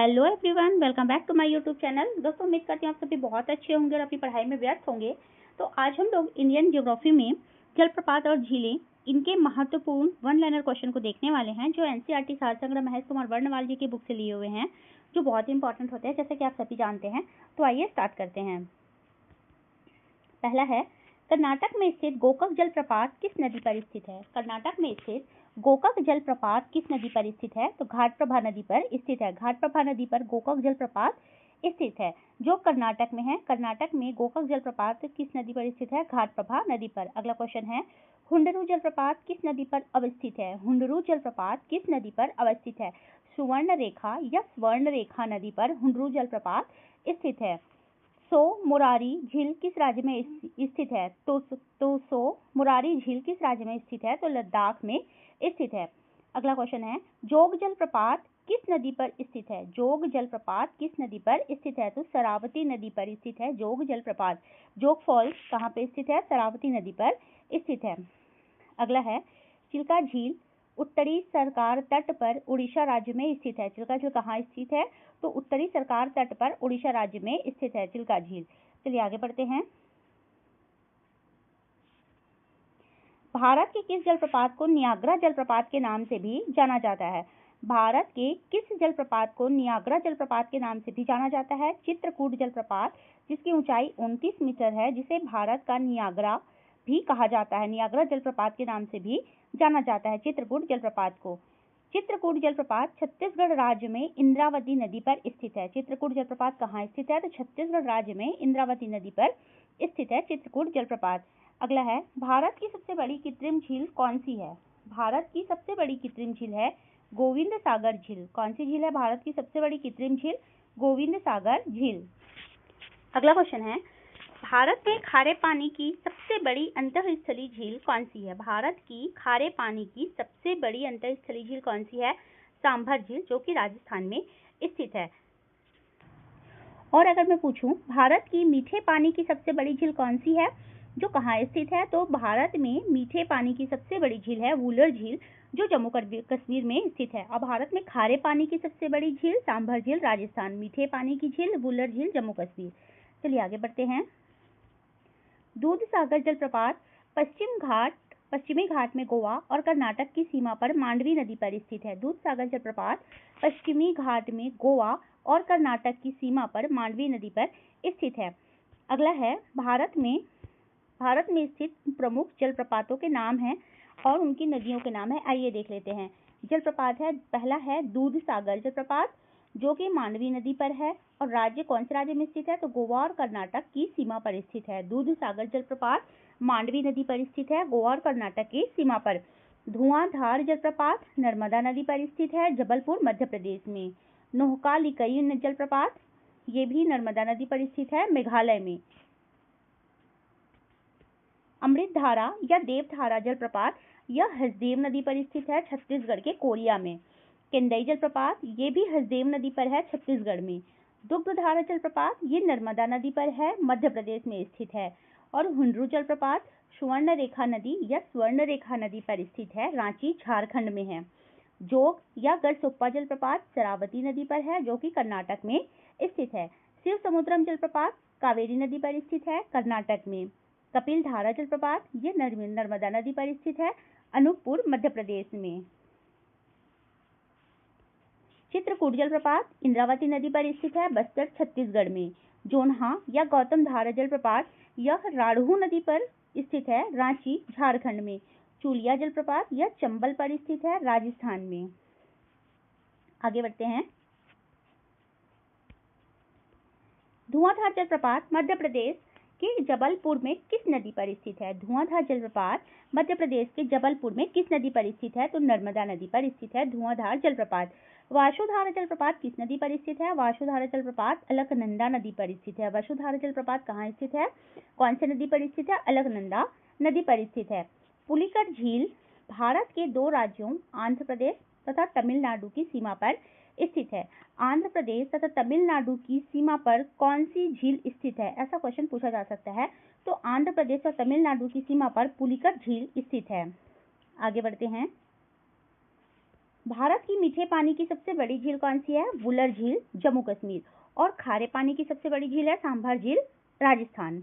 Hello everyone, welcome back to my YouTube channel. दोस्तों, उम्मीद करती हूँ आप सभी बहुत अच्छे होंगे और अपनी पढ़ाई में व्यस्त होंगे। तो आज हम लोग इंडियन ज्योग्राफी में जलप्रपात और झीलें, इनके महत्वपूर्ण वन लाइनर क्वेश्चन को देखने वाले हैं, जो एनसीईआरटी सार संग्रह महेश कुमार वर्णवाल जी की बुक से लिए हुए हैं, जो बहुत ही इंपॉर्टेंट होते हैं, जैसे कि आप सभी जानते हैं। तो आइए स्टार्ट करते हैं। पहला है, कर्नाटक में स्थित गोकक जलप्रपात किस नदी पर स्थित है? कर्नाटक में स्थित गोकक जलप्रपात किस नदी पर स्थित है? तो घाटप्रभा नदी पर स्थित है। घाटप्रभा नदी पर गोकक जलप्रपात स्थित है, जो कर्नाटक में है। कर्नाटक में गोकक जलप्रपात किस नदी पर स्थित है? घाटप्रभा नदी पर। अगला क्वेश्चन है, हुंडरू जलप्रपात किस नदी पर अवस्थित है? हुंडरू जलप्रपात किस नदी पर अवस्थित है? सुवर्ण रेखा या स्वर्ण रेखा नदी पर हुंडरू जलप्रपात स्थित है। सो मुरारी झील किस राज्य में स्थित है? तो सो मुरारी झील किस राज्य में स्थित है? तो लद्दाख में स्थित है। अगला क्वेश्चन है, जोग जलप्रपात किस नदी पर स्थित है? जोग जलप्रपात किस नदी पर स्थित है? तो शरावती नदी पर स्थित है जोग जलप्रपात। जोग फॉल्स कहाँ पे स्थित है? शरावती नदी पर स्थित है। अगला है, चिल्का झील उत्तरी सरकार तट पर उड़ीसा राज्य में स्थित है। चिल्का झील कहाँ स्थित है? तो उत्तरी सरकार तट पर उड़ीसा राज्य में स्थित है चिल्का झील। चलिए आगे बढ़ते हैं। भारत के किस जलप्रपात को नियाग्रा जलप्रपात के नाम से भी जाना जाता है? भारत के किस जलप्रपात को नियाग्रा जलप्रपात के नाम से भी जाना जाता है? चित्रकूट जलप्रपात, जिसकी ऊंचाई 29 मीटर है, जिसे भारत का नियाग्रा भी कहा जाता है। नियाग्रा जलप्रपात के नाम से भी जाना जाता है चित्रकूट जलप्रपात को। चित्रकूट जलप्रपात छत्तीसगढ़ राज्य में इंद्रावती नदी पर स्थित है। चित्रकूट जलप्रपात कहाँ स्थित है? तो छत्तीसगढ़ राज्य में इंद्रावती नदी पर स्थित है चित्रकूट जलप्रपात। अगला है, भारत की सबसे बड़ी कृत्रिम झील कौन सी है? भारत की सबसे बड़ी कृत्रिम झील है गोविंद सागर झील। कौन सी झील है भारत की सबसे बड़ी कृत्रिम झील? गोविंद सागर झील। अगला क्वेश्चन है, भारत में खारे पानी की सबसे बड़ी अंतःस्थलीय झील कौन सी है? भारत की खारे पानी की सबसे बड़ी अंतःस्थलीय झील कौन सी है? सांभर झील, जो कि राजस्थान में स्थित है। और अगर मैं पूछूं, भारत की मीठे पानी की सबसे बड़ी झील कौन सी है, जो कहाँ स्थित है? तो भारत में मीठे पानी की सबसे बड़ी झील है वुलर झील, जो जम्मू कश्मीर में स्थित है। और भारत में खारे पानी की सबसे बड़ी झील सांभर झील राजस्थान, मीठे पानी की झील वुलर झील जम्मू कश्मीर। चलिए आगे बढ़ते हैं। दूध सागर जलप्रपात पश्चिमी घाट में गोवा और कर्नाटक की सीमा पर मांडवी नदी पर स्थित है। दूध सागर जलप्रपात पश्चिमी घाट में गोवा और कर्नाटक की सीमा पर मांडवी नदी पर स्थित है। अगला है, भारत में स्थित प्रमुख जलप्रपातों के नाम हैं और उनकी नदियों के नाम है। आइए देख लेते हैं। जलप्रपात है, पहला है दूध सागर जलप्रपात, जो कि मांडवी नदी पर है और राज्य कौन से राज्य में स्थित है? तो गोवा और कर्नाटक की सीमा पर स्थित है। दूध सागर जलप्रपात मांडवी नदी पर स्थित है, गोवा और कर्नाटक की सीमा पर। धुआंधार जलप्रपात नर्मदा नदी पर स्थित है, जबलपुर मध्य प्रदेश में। नोहकालिकई जलप्रपात, ये भी नर्मदा नदी पर स्थित है, मेघालय में। अमृतधारा या देवधारा जलप्रपात, यह हसदेव नदी पर स्थित है, छत्तीसगढ़ के कोरिया में। केंदई जलप्रपात, ये भी हसदेव नदी पर है, छत्तीसगढ़ में। दुग्धधारा जलप्रपात, ये नर्मदा नदी पर है, मध्य प्रदेश में स्थित है। और हुंडरू जलप्रपात सुवर्ण रेखा नदी या स्वर्ण रेखा नदी पर स्थित है, रांची झारखंड में है। जोग या गढ़सुप्पा जलप्रपात शरावती नदी पर है, जो कि कर्नाटक में स्थित है। शिव समुद्रम जलप्रपात कावेरी नदी पर स्थित है, कर्नाटक में। कपिल धारा जलप्रपात, ये नर्मदा नदी पर स्थित है, अनूपपुर मध्य प्रदेश में। चित्रकूट जलप्रपात इंद्रावती नदी पर स्थित है, बस्तर छत्तीसगढ़ में। जोन्हा या गौतम धारा जलप्रपात, यह राढ़ू नदी पर स्थित है, रांची झारखंड में। चूलिया जलप्रपात, यह चंबल पर स्थित है, राजस्थान में। आगे बढ़ते हैं। धुआंधार जलप्रपात मध्य प्रदेश के जबलपुर में किस नदी पर स्थित है? धुआंधार जलप्रपात मध्य प्रदेश के जबलपुर में किस नदी पर स्थित है? तो नर्मदा नदी पर स्थित है धुआंधार जलप्रपात। वाशुधारा जलप्रपात किस नदी पर स्थित है? वाशुधारा जलप्रपात अलकनंदा नदी पर स्थित है। वाशुधारा जलप्रपात कहाँ स्थित है? कौन सी नदी पर स्थित है? अलकनंदा नदी पर स्थित है। पुलिकट झील भारत के दो राज्यों आंध्र प्रदेश तथा तमिलनाडु की सीमा पर स्थित है। आंध्र प्रदेश तथा तमिलनाडु की सीमा पर कौन सी झील स्थित है? ऐसा क्वेश्चन पूछा जा सकता है। तो आंध्र प्रदेश और तमिलनाडु की सीमा पर पुलिकट झील स्थित है। आगे बढ़ते हैं। भारत की मीठे पानी की सबसे बड़ी झील कौन सी है? वुलर झील, जम्मू कश्मीर। और खारे पानी की सबसे बड़ी झील है सांभर झील, राजस्थान।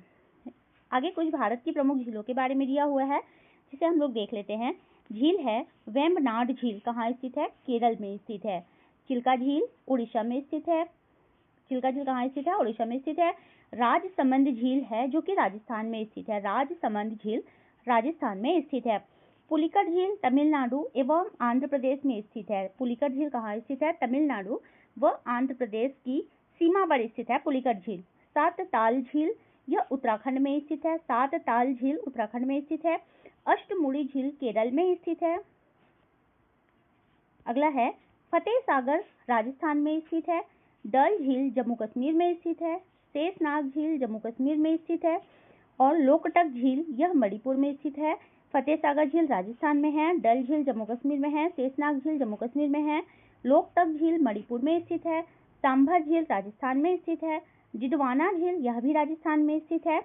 आगे कुछ भारत की प्रमुख झीलों के बारे में दिया हुआ है, जिसे हम लोग देख लेते हैं। झील है वेम्बनाड झील, कहाँ स्थित है? केरल में स्थित है। चिल्का झील उड़ीसा में स्थित है। चिल्का झील कहाँ स्थित है? उड़ीसा में स्थित है। राजसमंद झील है जो कि राजस्थान में स्थित है। राजसमंद झील राजस्थान में स्थित है। पुलिकट झील तमिलनाडु एवं आंध्र प्रदेश में स्थित है। पुलिकट झील कहाँ स्थित है? तमिलनाडु व आंध्र प्रदेश की सीमा पर स्थित है पुलिकट झील। सात ताल झील यह उत्तराखंड में स्थित है। सात ताल झील उत्तराखंड में स्थित है। अष्टमुड़ी झील केरल में स्थित है। अगला है फतेह सागर राजस्थान में स्थित है। डल झील जम्मू कश्मीर में स्थित है। शेषनाग झील जम्मू कश्मीर में स्थित है। और लोकटक झील यह मणिपुर में स्थित है। फतेह सागर झील राजस्थान में है। डल झील जम्मू कश्मीर में है। शेषनाग झील जम्मू कश्मीर में है। लोकटक झील मणिपुर में स्थित है। सांभर झील राजस्थान में स्थित है। जिडवाना झील यह भी राजस्थान में स्थित है।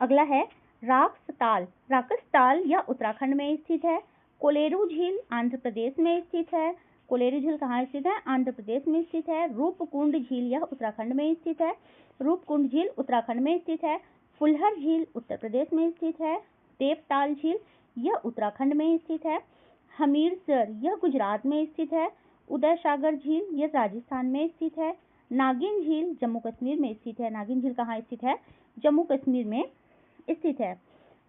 अगला है राकसताल यह उत्तराखंड में स्थित है। कोलेरू झील आंध्र प्रदेश में स्थित है। कोलेरू झील कहाँ स्थित है? आंध्र प्रदेश में स्थित है। रूपकुंड झील यह उत्तराखंड में स्थित है। रूपकुंड झील उत्तराखंड में स्थित है। फुलहर झील उत्तर प्रदेश में स्थित है। देवताल झील यह उत्तराखंड में स्थित है। हमीरसर यह गुजरात में स्थित है। उदय सागर झील यह राजस्थान में स्थित है। नागिन झील जम्मू कश्मीर में स्थित है। नागिन झील कहाँ स्थित है? जम्मू कश्मीर में स्थित है।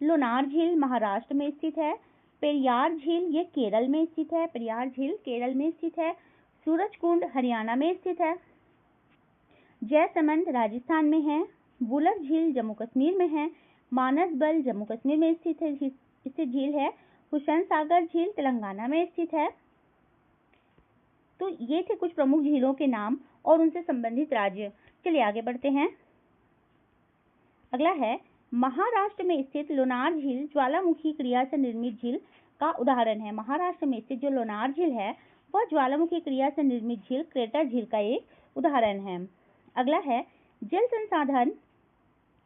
लोनार झील महाराष्ट्र में स्थित है। पेरियार झील ये केरल में स्थित है। पेरियार झील केरल में स्थित है। सूरजकुंड हरियाणा में स्थित है। जयसमंद राजस्थान में है। वुलर झील जम्मू कश्मीर में है। मानसबल जम्मू कश्मीर में स्थित झील है। हुसैन सागर झील तेलंगाना में स्थित है। तो ये थे कुछ प्रमुख झीलों के नाम और उनसे संबंधित राज्य। चलिए आगे बढ़ते हैं। अगला है महाराष्ट्र में स्थित लोनार झील ज्वालामुखी क्रिया से निर्मित झील का उदाहरण है। महाराष्ट्र में स्थित जो लोनार झील है वह ज्वालामुखी क्रिया से निर्मित झील क्रेटर झील का एक उदाहरण है। अगला है जल संसाधन,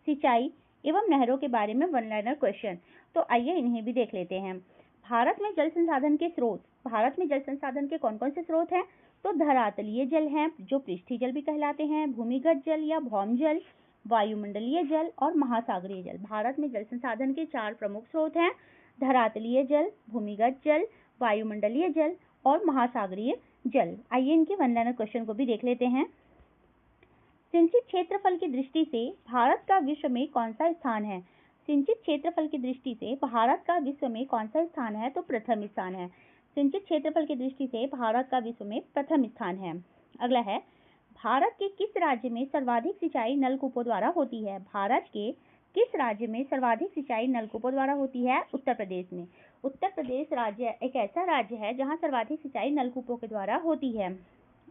सिंचाई एवं नहरों के बारे में वन लाइनर क्वेश्चन। तो आइए इन्हें भी देख लेते हैं। भारत में जल संसाधन के स्रोत, भारत में जल संसाधन के कौन कौन से स्रोत हैं? तो धरातलीय जल हैं जो पृष्ठीय जल भी कहलाते हैं, भूमिगत जल या भौम जल, वायुमंडलीय जल और महासागरीय जल। भारत में जल संसाधन के चार प्रमुख स्रोत हैं, धरातलीय जल, भूमिगत जल, वायुमंडलीय जल और महासागरीय जल। आइए इनके वन लाइनर क्वेश्चन को भी देख लेते हैं। सिंचित क्षेत्रफल की दृष्टि से भारत का विश्व में कौन सा स्थान है? सिंचित क्षेत्रफल की दृष्टि से भारत का विश्व में कौन सा स्थान है? तो प्रथम स्थान है। सिंचित क्षेत्रफल की दृष्टि से भारत का विश्व में प्रथम स्थान है। अगला है भारत के किस राज्य में सर्वाधिक सिंचाई नलकूपों द्वारा होती है? भारत के किस राज्य में सर्वाधिक सिंचाई नलकूपों द्वारा होती है? उत्तर प्रदेश में। उत्तर प्रदेश राज्य एक ऐसा राज्य है जहां सर्वाधिक सिंचाई नलकूपों के द्वारा होती है।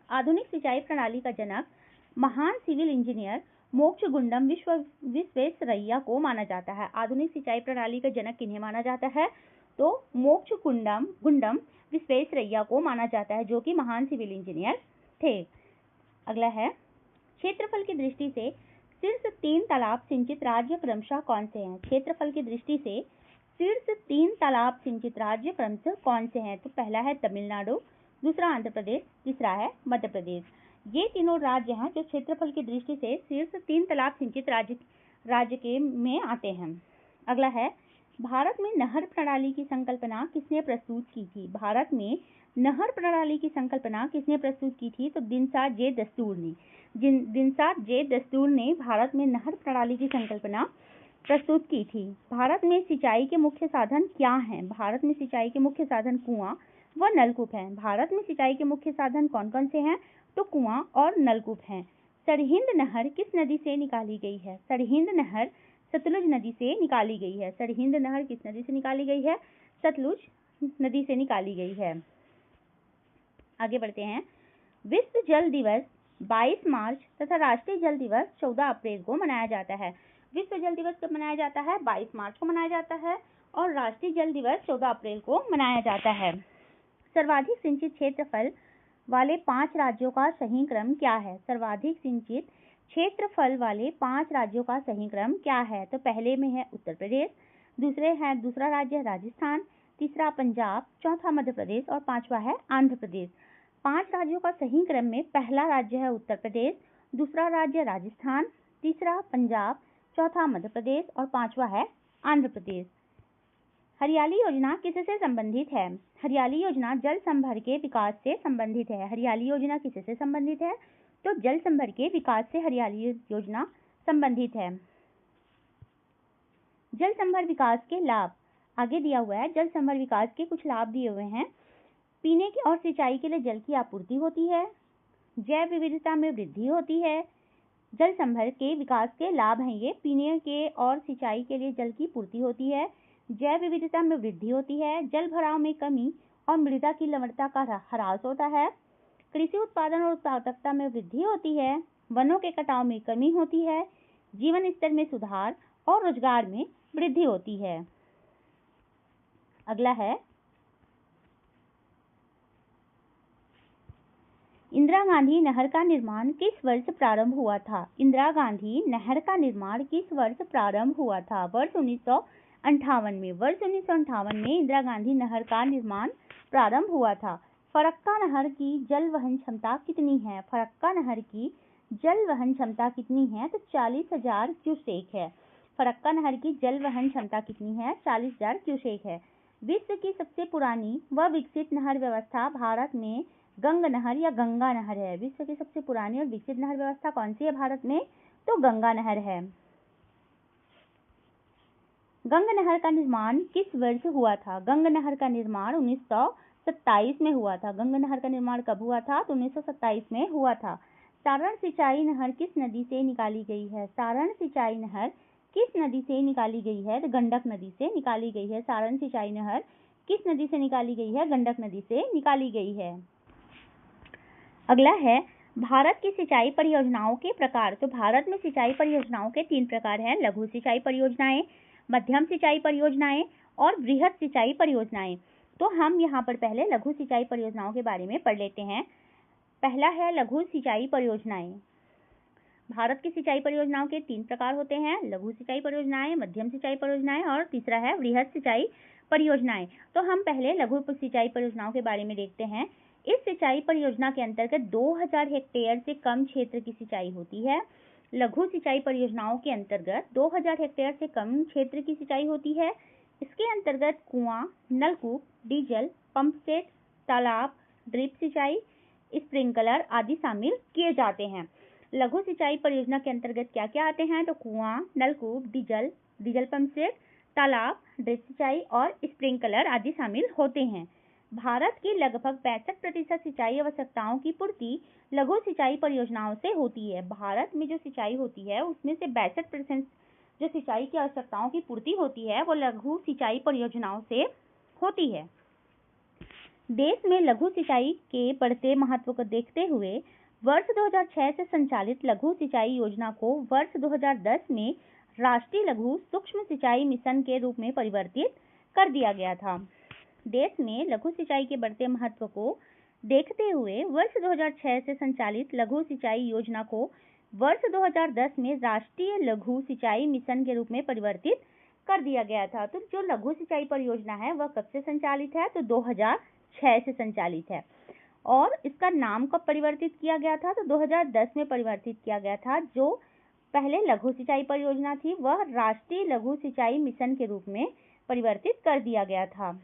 आधुनिक सिंचाई प्रणाली का जनक महान सिविल इंजीनियर मोक्षगुंडम विश्वेश्वरैया को माना जाता है। आधुनिक सिंचाई प्रणाली का जनक किन्हें माना जाता है? तो मोक्षगुंडम विश्वेश्वरैया को माना जाता है, जो कि महान सिविल इंजीनियर थे। अगला है क्षेत्रफल की दृष्टि से शीर्ष 3 तालाब सिंचित राज्य क्रमशः कौन से हैं? क्षेत्रफल की दृष्टि से शीर्ष 3 तालाब सिंचित राज्य क्रमशः कौन से हैं? तो पहला है तमिलनाडु, दूसरा आंध्र प्रदेश, तीसरा है मध्य प्रदेश। ये तीनों राज्य हैं जो क्षेत्रफल की दृष्टि से शीर्ष 3 तालाब सिंचित राज्य के में आते हैं। अगला है भारत में नहर प्रणाली की संकल्पना किसने प्रस्तुत की थी? भारत में नहर प्रणाली की संकल्पना किसने प्रस्तुत की थी? तो दिनसा जे दस्तूर ने। दिनसा जे दस्तूर ने भारत में नहर प्रणाली की संकल्पना प्रस्तुत की थी। भारत में सिंचाई के मुख्य साधन क्या हैं? भारत में सिंचाई के मुख्य साधन कुआं व नलकूप हैं। भारत में सिंचाई के मुख्य साधन कौन कौन से हैं? तो कुआं और नलकूप हैं। सरहिंद नहर किस नदी से निकाली गई है? सरहिंद नहर सतलुज नदी से निकाली गई है। सरहिंद नहर किस नदी से निकाली गई है? सतलुज नदी से निकाली गई है। आगे बढ़ते हैं। विश्व जल दिवस 22 मार्च तथा राष्ट्रीय जल दिवस 14 अप्रैल को मनाया जाता है। विश्व जल दिवस कब मनाया जाता है? 22 मार्च को मनाया जाता है और राष्ट्रीय जल दिवस 14 अप्रैल को मनाया जाता है। सर्वाधिक सिंचित क्षेत्रफल वाले 5 राज्यों का सही क्रम क्या है? सर्वाधिक सिंचित क्षेत्रफल वाले 5 राज्यों का सही क्रम क्या है? तो पहले में है उत्तर प्रदेश, दूसरा राज्य है राजस्थान, तीसरा पंजाब, चौथा मध्य प्रदेश और पांचवा है आंध्र प्रदेश। 5 राज्यों का सही क्रम में पहला राज्य है उत्तर प्रदेश, दूसरा राज्य राजस्थान, तीसरा पंजाब, चौथा मध्य प्रदेश और पांचवा है आंध्र प्रदेश। हरियाली योजना किससे संबंधित है? हरियाली योजना जल संभर के विकास से संबंधित है। हरियाली योजना किससे संबंधित है? तो जल संभर के विकास से हरियाली योजना संबंधित है। जल संभर विकास के लाभ आगे दिया हुआ है। जल संभर विकास के कुछ लाभ दिए हुए हैं। पीने की और सिंचाई के लिए जल की आपूर्ति होती है, जैव विविधता में वृद्धि होती है। जल संभर के विकास के लाभ हैं ये। पीने के और सिंचाई के लिए जल की पूर्ति होती है, जैव विविधता में वृद्धि होती है, जल भराव में कमी और मृदा की लवणता का ह्रास होता है, कृषि उत्पादन और उत्पादकता में वृद्धि होती है, वनों के कटाव में कमी होती है, जीवन स्तर में सुधार और रोजगार में वृद्धि होती है। अगला है इंदिरा गांधी नहर का निर्माण किस वर्ष प्रारंभ हुआ था? इंदिरा गांधी नहर का निर्माण किस वर्ष प्रारंभ हुआ था? वर्ष 1958 में। वर्ष 1958 में इंदिरा गांधी नहर का निर्माण प्रारंभ हुआ था। फरक्का नहर की जल वहन क्षमता कितनी है? फरक्का नहर की जल वहन क्षमता कितनी है? तो 40,000 क्यूसेक है। फरक्का नहर की जल वहन क्षमता कितनी है? 40,000 क्यूसेक है। विश्व की सबसे पुरानी व विकसित नहर व्यवस्था भारत में गंग नहर या गंगा नहर है। विश्व की सबसे पुरानी और विकसित नहर व्यवस्था कौन सी है भारत में? तो गंगा नहर है। गंग नहर का निर्माण किस वर्ष हुआ था? गंग नहर का निर्माण 1927 में हुआ था। गंग नहर का निर्माण कब हुआ था? तो 1927 में हुआ था। सारण सिंचाई नहर किस नदी से निकाली गई है? सारण सिंचाई नहर किस नदी से निकाली गई है? तो गंडक नदी से निकाली गई है। सारण सिंचाई नहर किस नदी से निकाली गई है? गंडक नदी से निकाली गई है। अगला है भारत की सिंचाई परियोजनाओं के प्रकार। तो भारत में सिंचाई परियोजनाओं के 3 प्रकार हैं। लघु सिंचाई परियोजनाएं, मध्यम सिंचाई परियोजनाएं और बृहद सिंचाई परियोजनाएं। तो हम यहाँ पर पहले लघु सिंचाई परियोजनाओं के बारे में पढ़ लेते हैं। पहला है लघु सिंचाई परियोजनाएं। भारत की सिंचाई परियोजनाओं के 3 प्रकार होते हैं। लघु सिंचाई परियोजनाएं, मध्यम सिंचाई परियोजनाएं और तीसरा है बृहद सिंचाई परियोजनाएं। तो हम पहले लघु सिंचाई परियोजनाओं के बारे में देखते हैं। इस सिंचाई परियोजना के अंतर्गत 2000 हेक्टेयर से कम क्षेत्र की सिंचाई होती है। लघु सिंचाई परियोजनाओं के अंतर्गत 2000 हेक्टेयर से कम क्षेत्र की सिंचाई होती है। इसके अंतर्गत कुआं, नलकूप, डीजल, पंप सेट, तालाब, ड्रिप सिंचाई, स्प्रिंकलर आदि शामिल किए जाते हैं। लघु सिंचाई परियोजना के अंतर्गत क्या क्या आते हैं? तो कुआं, नलकूप, डीजल पंप सेट, तालाब, ड्रिप सिंचाई और स्प्रिंकलर आदि शामिल होते हैं। भारत की लगभग 65% सिंचाई आवश्यकताओं की पूर्ति लघु सिंचाई परियोजनाओं से होती है। भारत में जो सिंचाई होती है उसमें से 62% जो सिंचाई की आवश्यकताओं की पूर्ति होती है वो लघु सिंचाई परियोजनाओं से होती है। देश में लघु सिंचाई के बढ़ते महत्व को देखते हुए वर्ष 2006 से संचालित लघु सिंचाई योजना को वर्ष 2010 में राष्ट्रीय लघु सूक्ष्म सिंचाई मिशन के रूप में परिवर्तित कर दिया गया था। देश में लघु सिंचाई के बढ़ते महत्व को देखते हुए वर्ष 2006 से संचालित लघु सिंचाई योजना को वर्ष 2010 में राष्ट्रीय लघु सिंचाई मिशन के रूप में परिवर्तित कर दिया गया था। तो जो लघु सिंचाई परियोजना है वह कब से संचालित है? तो 2006 से संचालित है। और इसका नाम कब परिवर्तित किया गया था? तो 2010 में परिवर्तित किया गया था। जो पहले लघु सिंचाई परियोजना थी वह राष्ट्रीय लघु सिंचाई मिशन के रूप में परिवर्तित कर दिया गया था।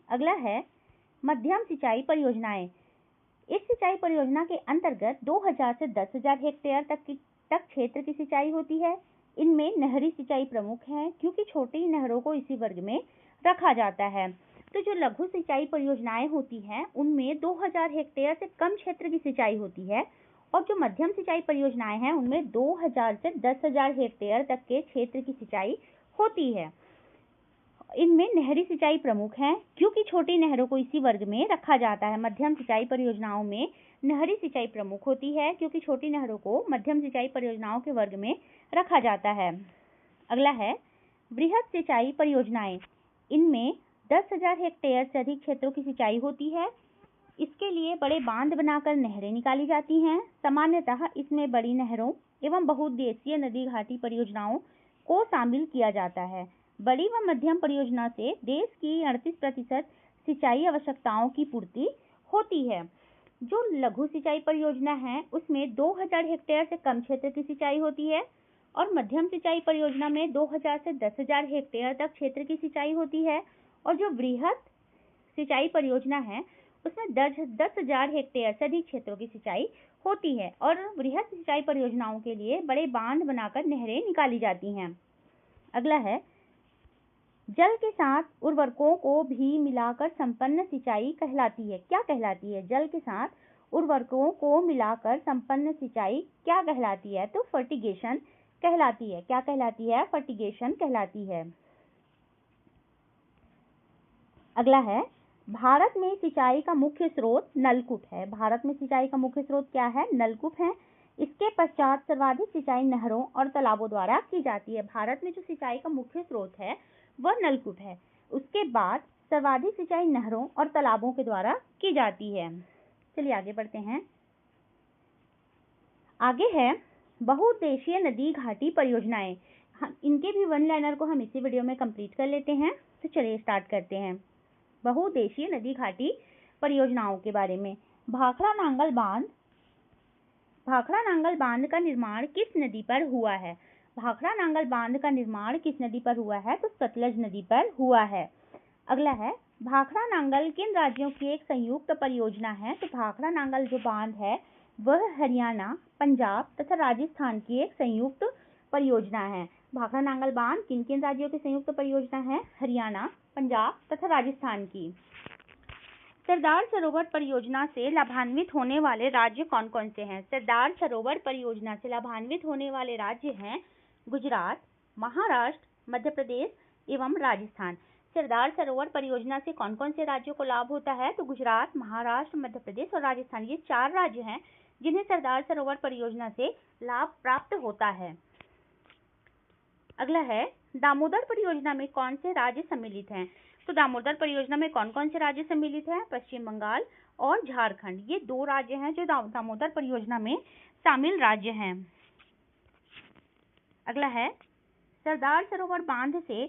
अगला है मध्यम सिंचाई परियोजनाएं। इस सिंचाई परियोजना के अंतर्गत 2000 से 10,000 हेक्टेयर तक क्षेत्र की सिंचाई होती है। इनमें नहरी सिंचाई प्रमुख है क्योंकि छोटी नहरों को इसी वर्ग में रखा जाता है। तो जो लघु सिंचाई परियोजनाएं होती हैं उनमें 2000 हेक्टेयर से कम क्षेत्र की सिंचाई होती है और जो मध्यम सिंचाई परियोजनाएं हैं उनमें 2000 से 10,000 हेक्टेयर तक के क्षेत्र की सिंचाई होती है। इनमें नहरी सिंचाई प्रमुख है क्योंकि छोटी नहरों को इसी वर्ग में रखा जाता है। मध्यम सिंचाई परियोजनाओं में नहरी सिंचाई प्रमुख होती है क्योंकि छोटी नहरों को मध्यम सिंचाई परियोजनाओं के वर्ग में रखा जाता है। अगला है बृहद सिंचाई परियोजनाएं। इनमें 10,000 हेक्टेयर से अधिक क्षेत्रों की सिंचाई होती है। इसके लिए बड़े बांध बनाकर नहरें निकाली जाती हैं। सामान्यतः इसमें बड़ी नहरों एवं बहुउद्देशीय नदी घाटी परियोजनाओं को शामिल किया जाता है। बड़ी व मध्यम परियोजना से देश की 38% सिंचाई आवश्यकताओं की पूर्ति होती है। जो लघु सिंचाई परियोजना है उसमें 2000 हेक्टेयर से कम क्षेत्र की सिंचाई होती है और मध्यम सिंचाई परियोजना में 2000 से 10,000 हेक्टेयर तक क्षेत्र की सिंचाई होती है और जो वृहद सिंचाई परियोजना है उसमें 10,000 हेक्टेयर से अधिक क्षेत्रों की सिंचाई होती है और वृहद सिंचाई परियोजनाओं के लिए बड़े बांध बनाकर नहरें निकाली जाती हैं। अगला है, जल के साथ उर्वरकों को भी मिलाकर संपन्न सिंचाई कहलाती है। क्या कहलाती है? जल के साथ उर्वरकों को मिलाकर संपन्न सिंचाई क्या कहलाती है? तो फर्टिगेशन कहलाती है। क्या कहलाती है? फर्टिगेशन कहलाती है। अगला है, भारत में सिंचाई का मुख्य स्रोत नलकूप है। भारत में सिंचाई का मुख्य स्रोत क्या है? नलकूप है। इसके पश्चात सर्वाधिक सिंचाई नहरों और तालाबों द्वारा की जाती है। भारत में जो सिंचाई का मुख्य स्रोत है वह नलकूप है। उसके बाद सर्वाधिक सिंचाई नहरों और तालाबों के द्वारा की जाती है। चलिए आगे बढ़ते हैं। आगे है बहुउद्देशीय नदी घाटी परियोजनाएं। इनके भी वन लाइनर को हम इसी वीडियो में कंप्लीट कर लेते हैं। तो चलिए स्टार्ट करते हैं बहुउद्देशीय नदी घाटी परियोजनाओं के बारे में। भाखड़ा नांगल बांध का निर्माण किस नदी पर हुआ है? भाखड़ा नांगल बांध का निर्माण किस नदी पर हुआ है? तो सतलज नदी पर हुआ है। अगला है, भाखड़ा नांगल किन राज्यों की एक संयुक्त परियोजना है? तो भाखड़ा नांगल जो बांध है वह हरियाणा, पंजाब तथा राजस्थान की एक संयुक्त परियोजना है। भाखड़ा नांगल बांध किन किन राज्यों की संयुक्त परियोजना है? हरियाणा, पंजाब तथा राजस्थान की। सरदार सरोवर परियोजना से लाभान्वित होने वाले राज्य कौन कौन से हैं? सरदार सरोवर परियोजना से लाभान्वित होने वाले राज्य हैं गुजरात, महाराष्ट्र, मध्य प्रदेश एवं राजस्थान। सरदार सरोवर परियोजना से कौन कौन से राज्यों को लाभ होता है? तो गुजरात, महाराष्ट्र, मध्य प्रदेश और राजस्थान, ये 4 राज्य हैं जिन्हें सरदार सरोवर परियोजना से लाभ प्राप्त होता है। अगला है, दामोदर परियोजना में कौन से राज्य सम्मिलित हैं? तो दामोदर परियोजना में कौन कौन से राज्य सम्मिलित हैं? पश्चिम बंगाल और झारखंड, ये 2 राज्य हैं जो दामोदर परियोजना में शामिल राज्य हैं। अगला है, सरदार सरोवर बांध से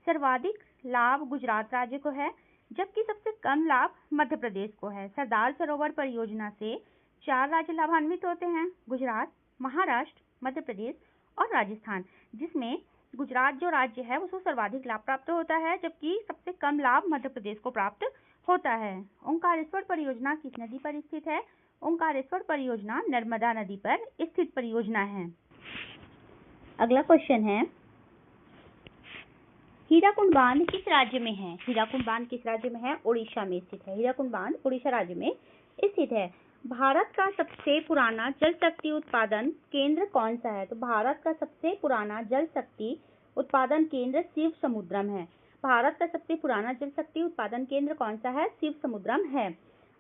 सर्वाधिक लाभ गुजरात राज्य को है जबकि सबसे कम लाभ मध्य प्रदेश को है। सरदार सरोवर परियोजना से 4 राज्य लाभान्वित होते हैं, गुजरात, महाराष्ट्र, मध्य प्रदेश और राजस्थान, जिसमें गुजरात जो राज्य है उसको सर्वाधिक लाभ प्राप्त होता है जबकि सबसे कम लाभ मध्य प्रदेश को प्राप्त होता है। ओंकारेश्वर परियोजना किस नदी पर स्थित है? ओंकारेश्वर परियोजना नर्मदा नदी पर स्थित परियोजना है। अगला क्वेश्चन है, हीराकुंड बांध किस राज्य में है? हीराकुंड बांध किस राज्य में है? ओडिशा में स्थित है। हीराकुंड बांध ओडिशा राज्य में स्थित है। भारत का सबसे पुराना जल शक्ति उत्पादन केंद्र कौन सा है? तो भारत का सबसे पुराना जल शक्ति उत्पादन केंद्र शिव समुद्रम है। भारत का सबसे पुराना जल शक्ति उत्पादन केंद्र कौन सा है? शिव समुद्रम है।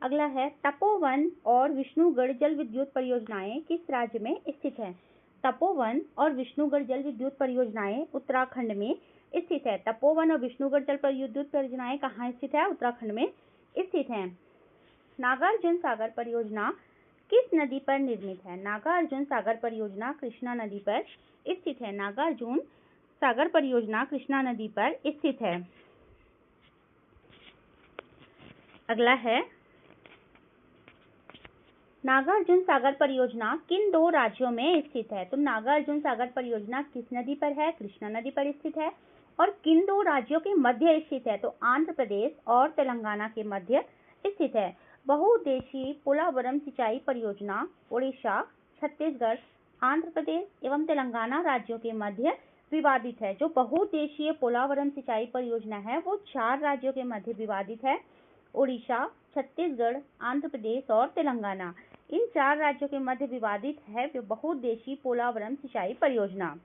अगला है, तपोवन और विष्णुगढ़ जल विद्युत परियोजनाएं किस राज्य में स्थित है? तपोवन और विष्णुगढ़ जल विद्युत परियोजनाएं उत्तराखंड में स्थित है। तपोवन और विष्णुगढ़ जल विद्युत परियोजनाएं कहाँ स्थित है? उत्तराखंड में स्थित है। नागार्जुन सागर परियोजना किस नदी पर निर्मित है? नागार्जुन सागर परियोजना कृष्णा नदी पर स्थित है। नागार्जुन सागर परियोजना कृष्णा नदी पर स्थित है। अगला है, नागार्जुन सागर परियोजना किन 2 राज्यों में स्थित है? तो नागार्जुन सागर परियोजना किस नदी पर है? कृष्णा नदी पर स्थित है। और किन 2 राज्यों के मध्य स्थित है? तो आंध्र प्रदेश और तेलंगाना के मध्य स्थित है। बहुउद्देशीय पोलावरम सिंचाई परियोजना ओडिशा, छत्तीसगढ़, आंध्र प्रदेश एवं तेलंगाना राज्यों के मध्य विवादित है। जो बहुउद्देशीय पोलावरम सिंचाई परियोजना है वो 4 राज्यों के मध्य विवादित है, ओडिशा, छत्तीसगढ़, आंध्र प्रदेश और तेलंगाना। इन 4 राज्यों के मध्य विवादित है बहुउद्देशीय पोलावरम सिंचाई परियोजना।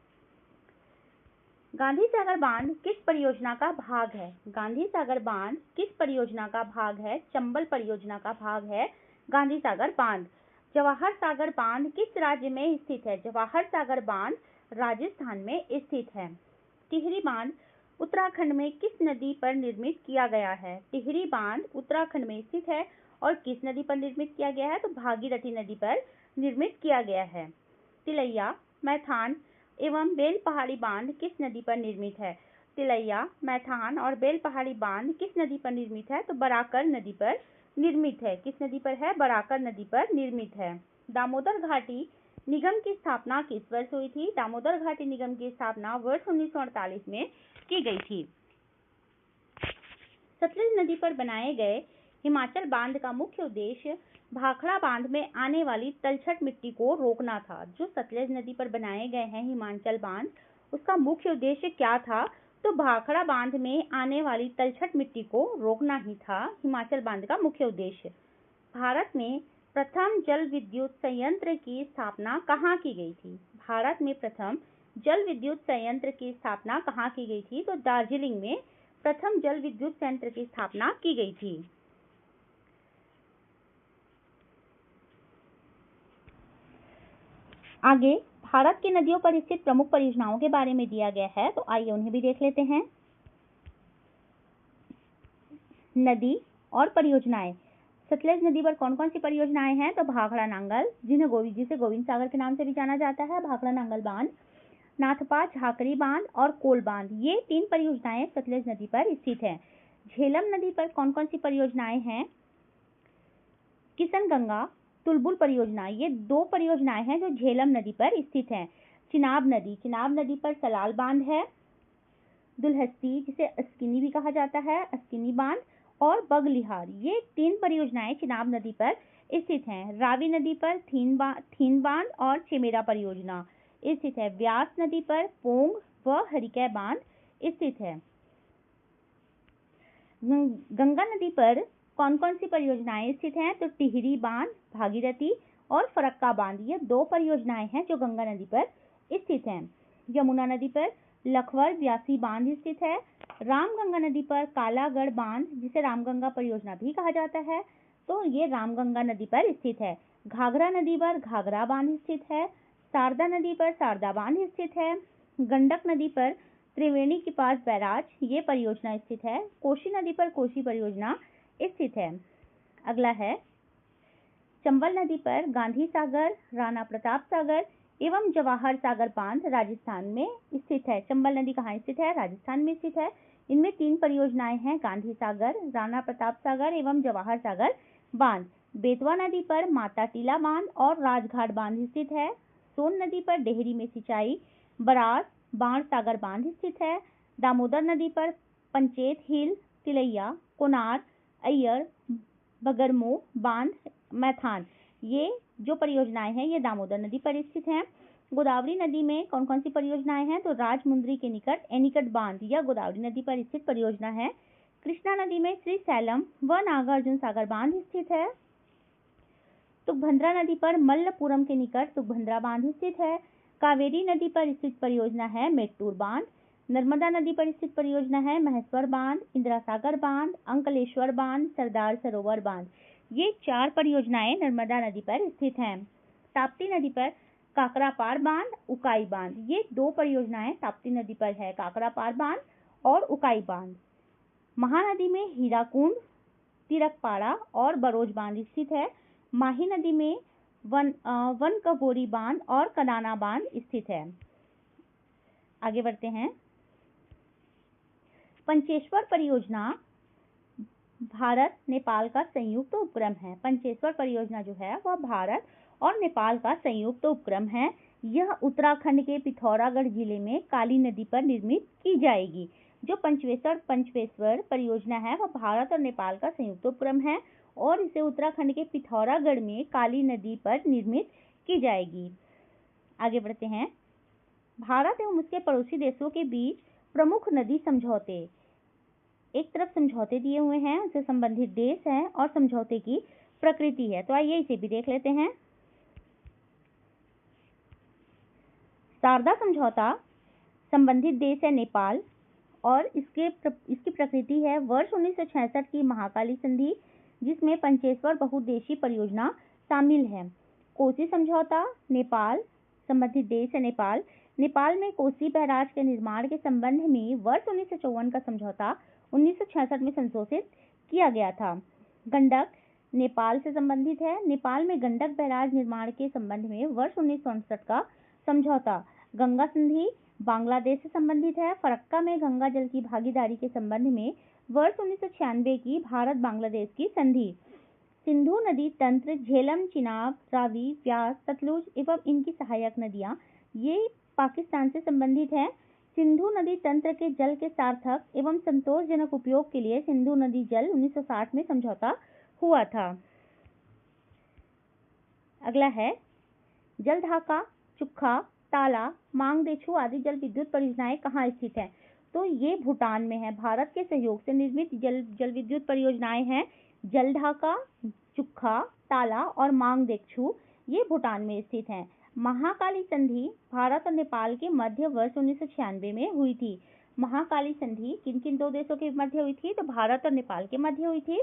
गांधी सागर बांध किस परियोजना का भाग है? गांधी सागर बांध किस परियोजना का भाग है? चंबल परियोजना का भाग है गांधी सागर बांध। जवाहर सागर बांध किस राज्य में स्थित है? जवाहर सागर बांध राजस्थान में स्थित है। टिहरी बांध उत्तराखंड में किस नदी पर निर्मित किया गया है? टिहरी बांध उत्तराखंड में स्थित है और किस नदी पर निर्मित किया गया है? तो भागीरथी नदी पर निर्मित किया गया है। तिलैया, मैथान एवं बेल पहाड़ी बांध किस नदी पर निर्मित है? तिलैया, मैथान और बेल पहाड़ी बांध किस नदी पर निर्मित है? तो बराकर नदी पर निर्मित है। किस नदी पर है? बराकर नदी पर निर्मित है। दामोदर घाटी निगम की स्थापना किस वर्ष हुई थी? दामोदर घाटी निगम की स्थापना वर्ष 1948 में की गई थी। सतलुज नदी पर बनाए गए हिमाचल बांध का मुख्य उद्देश्य भाखड़ा बांध में आने वाली तलछट मिट्टी को रोकना था। जो सतलुज नदी पर बनाए गए हैं हिमाचल बांध, उसका मुख्य उद्देश्य क्या था? तो भाखड़ा बांध में आने वाली तलछट मिट्टी को रोकना ही था हिमाचल बांध का मुख्य उद्देश्य। भारत में प्रथम जल विद्युत संयंत्र की स्थापना कहाँ की गई थी? भारत में प्रथम जल विद्युत संयंत्र की स्थापना कहाँ की गई थी? तो दार्जिलिंग में प्रथम जल विद्युत संयंत्र की स्थापना की गई थी। आगे भारत की नदियों पर स्थित प्रमुख परियोजनाओं के बारे में दिया गया है, तो आइए उन्हें भी देख लेते हैं। नदी और परियोजनाएं। सतलुज नदी पर कौन कौन सी परियोजनाएं हैं? तो भाखड़ा नांगल, जिसे गोविंद सागर के नाम से भी जाना जाता है, भाखड़ा नांगल बांध, नाथपा झाकरी बांध और कोल बांध, ये 3 परियोजनाएं सतलुज नदी पर स्थित हैं। झेलम नदी पर कौन कौन सी परियोजनाएं हैं? किशन गंगा, तुलबुल परियोजना, ये 2 परियोजनाएं हैं जो झेलम नदी पर स्थित हैं। चिनाब नदी पर सलाल बांध है। दुलहस्ती, जिसे अस्किनी भी कहा जाता है, अस्किनी बांध और बगलिहार, ये 3 परियोजनाएं चिनाब नदी पर स्थित हैं। रावी नदी पर थीन बांध और चिमेरा परियोजना स्थित है। व्यास नदी पर पोंग व हरिकै बांध स्थित है। गंगा नदी पर कौन कौन सी परियोजनाएं स्थित हैं? तो टिहरी बांध, भागीरथी और फरक्का बांध, ये 2 परियोजनाएं हैं जो गंगा नदी पर स्थित हैं। यमुना नदी पर लखवर व्यासी बांध स्थित है। रामगंगा नदी पर कालागढ़ बांध, जिसे रामगंगा परियोजना भी कहा जाता है, तो ये रामगंगा नदी पर स्थित है। घाघरा नदी पर घाघरा बांध स्थित है। शारदा नदी पर शारदा बांध स्थित है। गंडक नदी पर त्रिवेणी के पास बैराज, ये परियोजना स्थित है। कोसी नदी पर कोसी परियोजना स्थित है। अगला है चंबल नदी पर गांधी सागर, राणा प्रताप सागर एवं जवाहर सागर बांध राजस्थान में स्थित है। चंबल नदी कहाँ स्थित है? राजस्थान में स्थित है। इनमें 3 परियोजनाएं हैं, गांधी सागर, राणा प्रताप सागर एवं जवाहर सागर बांध। बेतवा नदी पर माता टीला बांध और राजघाट बांध स्थित है। सोन नदी पर डेहरी में सिंचाई, बरास, बाण सागर बांध स्थित है। दामोदर नदी पर पंचेत हिल, तिलैया, कोनार, अय्यर, बगरमो बांध, मैथान, ये जो परियोजनाएं हैं ये दामोदर नदी पर स्थित हैं। गोदावरी नदी में कौन कौन सी परियोजनाएं हैं? तो राजमुंद्री के निकट एनीकट बांध, यह गोदावरी नदी पर स्थित परियोजना है। कृष्णा नदी में श्री सैलम व नागार्जुन सागर बांध स्थित है। तुंगभद्रा नदी पर मल्लपुरम के निकट तुंगभद्रा बांध स्थित है। कावेरी नदी पर स्थित परियोजना है मेट्टूर बांध। नर्मदा नदी पर स्थित परियोजना है महेश्वर बांध, इंदिरा सागर बांध, अंकलेश्वर बांध, सरदार सरोवर बांध, ये 4 परियोजनाएं नर्मदा नदी पर स्थित हैं। ताप्ती नदी पर काकरापार बांध, उकाई बांध, ये 2 परियोजनाएं ताप्ती नदी पर है, काकरापार बांध और उकाई बांध। महानदी में हीराकुंड, तिरकपाड़ा और बरोज बांध स्थित है। माही नदी में वनकबोरी बांध और कनाना बांध स्थित है। आगे बढ़ते हैं। पंचेश्वर परियोजना भारत नेपाल का संयुक्त उपक्रम है। पंचेश्वर परियोजना जो है वह भारत और नेपाल का संयुक्त उपक्रम है। यह उत्तराखंड के पिथौरागढ़ जिले में काली नदी पर निर्मित की जाएगी। जो पंचेश्वर परियोजना है वह भारत और नेपाल का संयुक्त उपक्रम है और इसे उत्तराखंड के पिथौरागढ़ में काली नदी पर निर्मित की जाएगी। आगे बढ़ते हैं। भारत एवं उसके पड़ोसी देशों के बीच प्रमुख नदी समझौते, एक तरफ समझौते दिए हुए हैं, उनसे संबंधित देश हैं और समझौते की प्रकृति है, तो आइए इसे भी देख लेते हैं। शारदा समझौता, संबंधित देश है नेपाल और इसकी प्रकृति है वर्ष 1966 की महाकाली संधि, जिसमें पंचेश्वर बहुउद्देशीय परियोजना शामिल है। कोसी समझौता, नेपाल, संबंधित देश है नेपाल। नेपाल में कोसी बैराज के निर्माण के संबंध में वर्ष 1954 का समझौता 1966 में संशोधित किया गया था। गंडक नेपाल से संबंधित है। नेपाल में गंडक बैराज निर्माण के संबंध में वर्ष 1969 का समझौता गंगा संधि बांग्लादेश से संबंधित है। फरक्का में गंगा जल की भागीदारी के संबंध में वर्ष 1996 की भारत बांग्लादेश की संधि। सिंधु नदी तंत्र, झेलम, चिनाब, रावी, व्यास, सतलुज एवं इनकी सहायक नदियां, ये पाकिस्तान से संबंधित है। सिंधु नदी तंत्र के जल के सार्थक एवं संतोषजनक उपयोग के लिए सिंधु नदी जल 1960 में समझौता हुआ था। अगला है जलढाका, चुक्खा, ताला, मांगदेछू आदि जल विद्युत परियोजनाएं कहाँ स्थित है? तो ये भूटान में है। भारत के सहयोग से निर्मित जल विद्युत परियोजनाएं हैं जलढाका, चुक्खा, ताला और मांगदेछू, ये भूटान में स्थित हैं। महाकाली संधि भारत और नेपाल के मध्य वर्ष 1996 में हुई थी। महाकाली संधि किन किन दो देशों के मध्य हुई थी? तो भारत और नेपाल के मध्य हुई थी।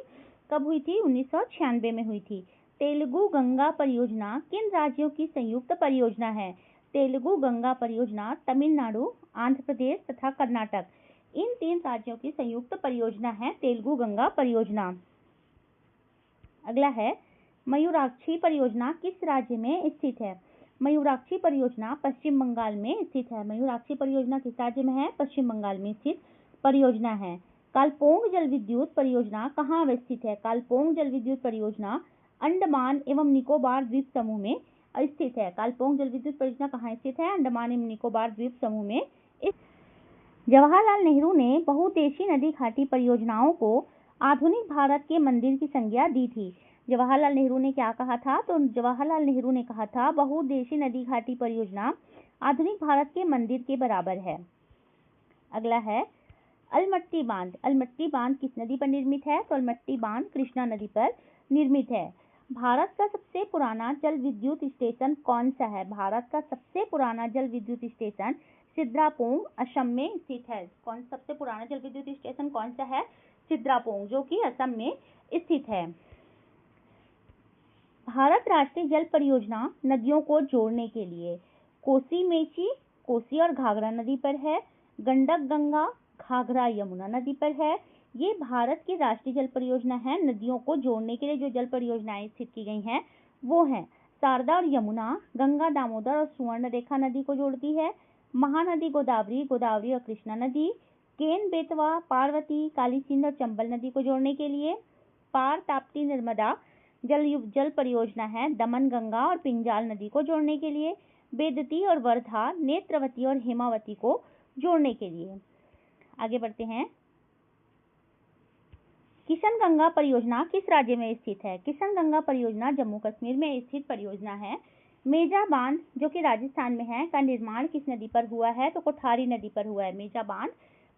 कब हुई थी? 1996 में हुई थी। तेलुगु गंगा परियोजना किन राज्यों की संयुक्त परियोजना है? तेलुगु गंगा परियोजना तमिलनाडु, आंध्र प्रदेश तथा कर्नाटक, इन 3 राज्यों की संयुक्त परियोजना है तेलुगु गंगा परियोजना। अगला है मयूराक्षी परियोजना किस राज्य में स्थित है? मयूराक्षी परियोजना पश्चिम बंगाल में स्थित है। मयूराक्षी परियोजना किस राज्य में है? पश्चिम बंगाल में स्थित परियोजना है। कालपोंग जल विद्युत परियोजना कहाँ अवस्थित है? कालपोंग जल विद्युत परियोजना अंडमान एवं निकोबार द्वीप समूह में स्थित है। कालपोंग जल विद्युत परियोजना कहाँ स्थित है? अंडमान एवं निकोबार द्वीप समूह में। जवाहरलाल नेहरू ने बहुउद्देशीय नदी घाटी परियोजनाओं को आधुनिक भारत के मंदिर की संज्ञा दी थी। जवाहरलाल नेहरू ने क्या कहा था? तो जवाहरलाल नेहरू ने कहा था बहुउद्देशीय नदी घाटी परियोजना आधुनिक भारत के मंदिर के बराबर है। अगला है अलमट्टी बांध। अलमट्टी बांध किस नदी पर निर्मित है? तो अलमट्टी बांध कृष्णा नदी पर निर्मित है। भारत का सबसे पुराना जल विद्युत स्टेशन कौन सा है? भारत का सबसे पुराना जल विद्युत स्टेशन सिद्रापोंग असम में स्थित है। सबसे पुराना जल विद्युत स्टेशन कौन सा है? सिद्रापोंग, जो कि असम में स्थित है। भारत राष्ट्रीय जल परियोजना नदियों को जोड़ने के लिए कोसी मेची, कोसी और घाघरा नदी पर है। गंडक गंगा, घाघरा यमुना नदी पर है। ये भारत की राष्ट्रीय जल परियोजना है। नदियों को जोड़ने के लिए जो जल परियोजनाएं स्थित की गई हैं वो हैं शारदा और यमुना, गंगा, दामोदर और सुवर्ण रेखा नदी को जोड़ती है। महानदी गोदावरी, गोदावरी और कृष्णा नदी, केन, बेतवा, पार्वती, काली सिंध और चंबल नदी को जोड़ने के लिए। पार ताप्ती नर्मदा जल परियोजना है दमन गंगा और पिंजाल नदी को जोड़ने के लिए। बेदती और वर्धा, नेत्रवती और हेमावती को जोड़ने के लिए। आगे बढ़ते हैं। किशन गंगा परियोजना किस राज्य में स्थित है? किशन गंगा परियोजना जम्मू कश्मीर में स्थित परियोजना है। मेजा बांध जो कि राजस्थान में है का निर्माण किस नदी पर हुआ है? तो कोठारी नदी पर हुआ है। मेजा बांध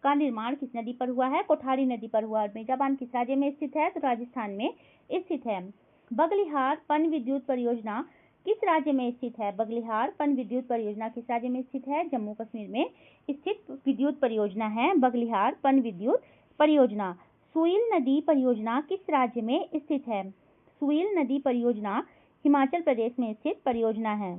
का निर्माण किस नदी पर हुआ है? कोठारी नदी पर हुआ है। मेजा बांध किस राज्य में स्थित है? तो राजस्थान में स्थित है। बगलिहार पन विद्युत परियोजना किस राज्य में स्थित है? बगलिहार पन विद्युत परियोजना किस राज्य में स्थित है? जम्मू कश्मीर में स्थित विद्युत परियोजना है बगलिहार पन विद्युत परियोजना। सुइल नदी परियोजना किस राज्य में स्थित है? सुइल नदी परियोजना हिमाचल प्रदेश में स्थित परियोजना है।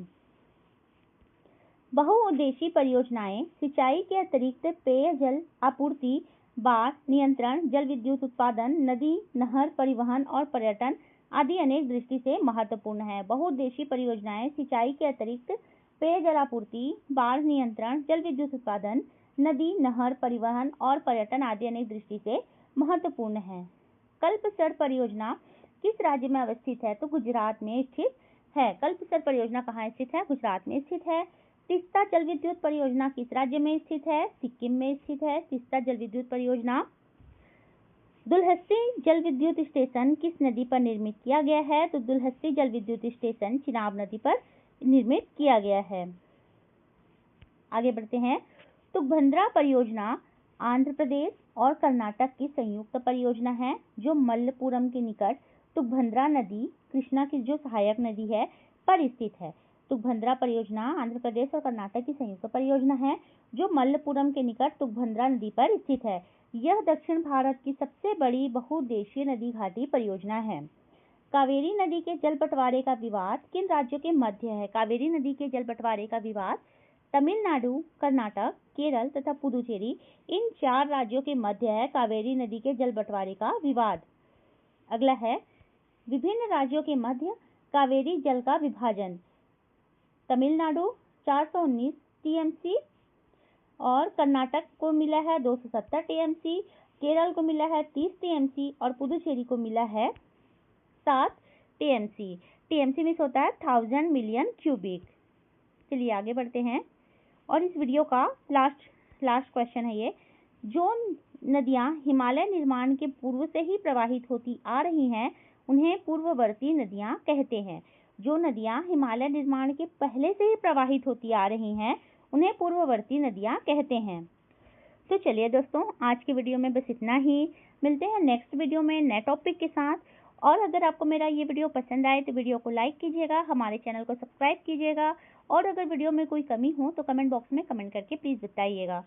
बहुउद्देशीय परियोजनाएं सिंचाई के अतिरिक्त पेयजल आपूर्ति, बाढ़ नियंत्रण, जल विद्युत उत्पादन, नदी नहर परिवहन और पर्यटन आदि अनेक दृष्टि से महत्वपूर्ण है। बहुउद्देशीय परियोजनाएं सिंचाई के अतिरिक्त पेयजल आपूर्ति, बाढ़ नियंत्रण, जल विद्युत उत्पादन, नदी नहर परिवहन और पर्यटन आदि अनेक दृष्टि से महत्वपूर्ण है। कल्पसर परियोजना किस राज्य में अवस्थित है? तो गुजरात में स्थित है। कल्पसर परियोजना कहाँ स्थित है? गुजरात में स्थित है। तीस्ता जल विद्युत परियोजना किस राज्य में स्थित है? सिक्किम में स्थित है तीस्ता जल विद्युत परियोजना। दुलहस्ती जल विद्युत स्टेशन किस नदी पर निर्मित किया गया है? तो दुलहस्ती जल विद्युत स्टेशन चिनाब नदी पर निर्मित किया गया है। आगे बढ़ते हैं। तुंगभद्रा परियोजना आंध्र प्रदेश और कर्नाटक की संयुक्त परियोजना है जो मल्लपुरम के निकट तुंगभद्रा नदी, कृष्णा की जो सहायक नदी है, पर स्थित है। तुंगभद्रा परियोजना आंध्र प्रदेश और कर्नाटक की संयुक्त परियोजना है जो मल्लपुरम के निकट तुंगभद्रा नदी पर स्थित है। यह दक्षिण भारत की सबसे बड़ी बहुउद्देशीय नदी घाटी परियोजना है। कावेरी नदी के जल बंटवारे का विवाद किन राज्यों के मध्य है? कावेरी नदी के जल बंटवारे का विवाद तमिलनाडु, कर्नाटक, केरल तथा पुडुचेरी, इन 4 राज्यों के मध्य है कावेरी नदी के जल बंटवारे का विवाद। अगला है विभिन्न राज्यों के मध्य कावेरी जल का विभाजन। तमिलनाडु 419 टीएमसी, और कर्नाटक को मिला है 270 टीएमसी, केरल को मिला है 30 टीएमसी और पुदुचेरी को मिला है 7 टीएमसी। टीएमसी मीन्स होता है 1000 मिलियन क्यूबिक। चलिए आगे बढ़ते हैं। और इस वीडियो का लास्ट क्वेश्चन है ये, जो नदियां हिमालय निर्माण के पूर्व से ही प्रवाहित होती आ रही हैं उन्हें पूर्ववर्ती नदियां कहते हैं। जो नदियां हिमालय निर्माण के पहले से ही प्रवाहित होती आ रही हैं उन्हें पूर्ववर्ती नदियां कहते हैं। तो चलिए दोस्तों, आज की वीडियो में बस इतना ही। मिलते हैं नेक्स्ट वीडियो में नए टॉपिक के साथ। और अगर आपको मेरा ये वीडियो पसंद आए तो वीडियो को लाइक कीजिएगा, हमारे चैनल को सब्सक्राइब कीजिएगा और अगर वीडियो में कोई कमी हो तो कमेंट बॉक्स में कमेंट करके प्लीज़ बताइएगा।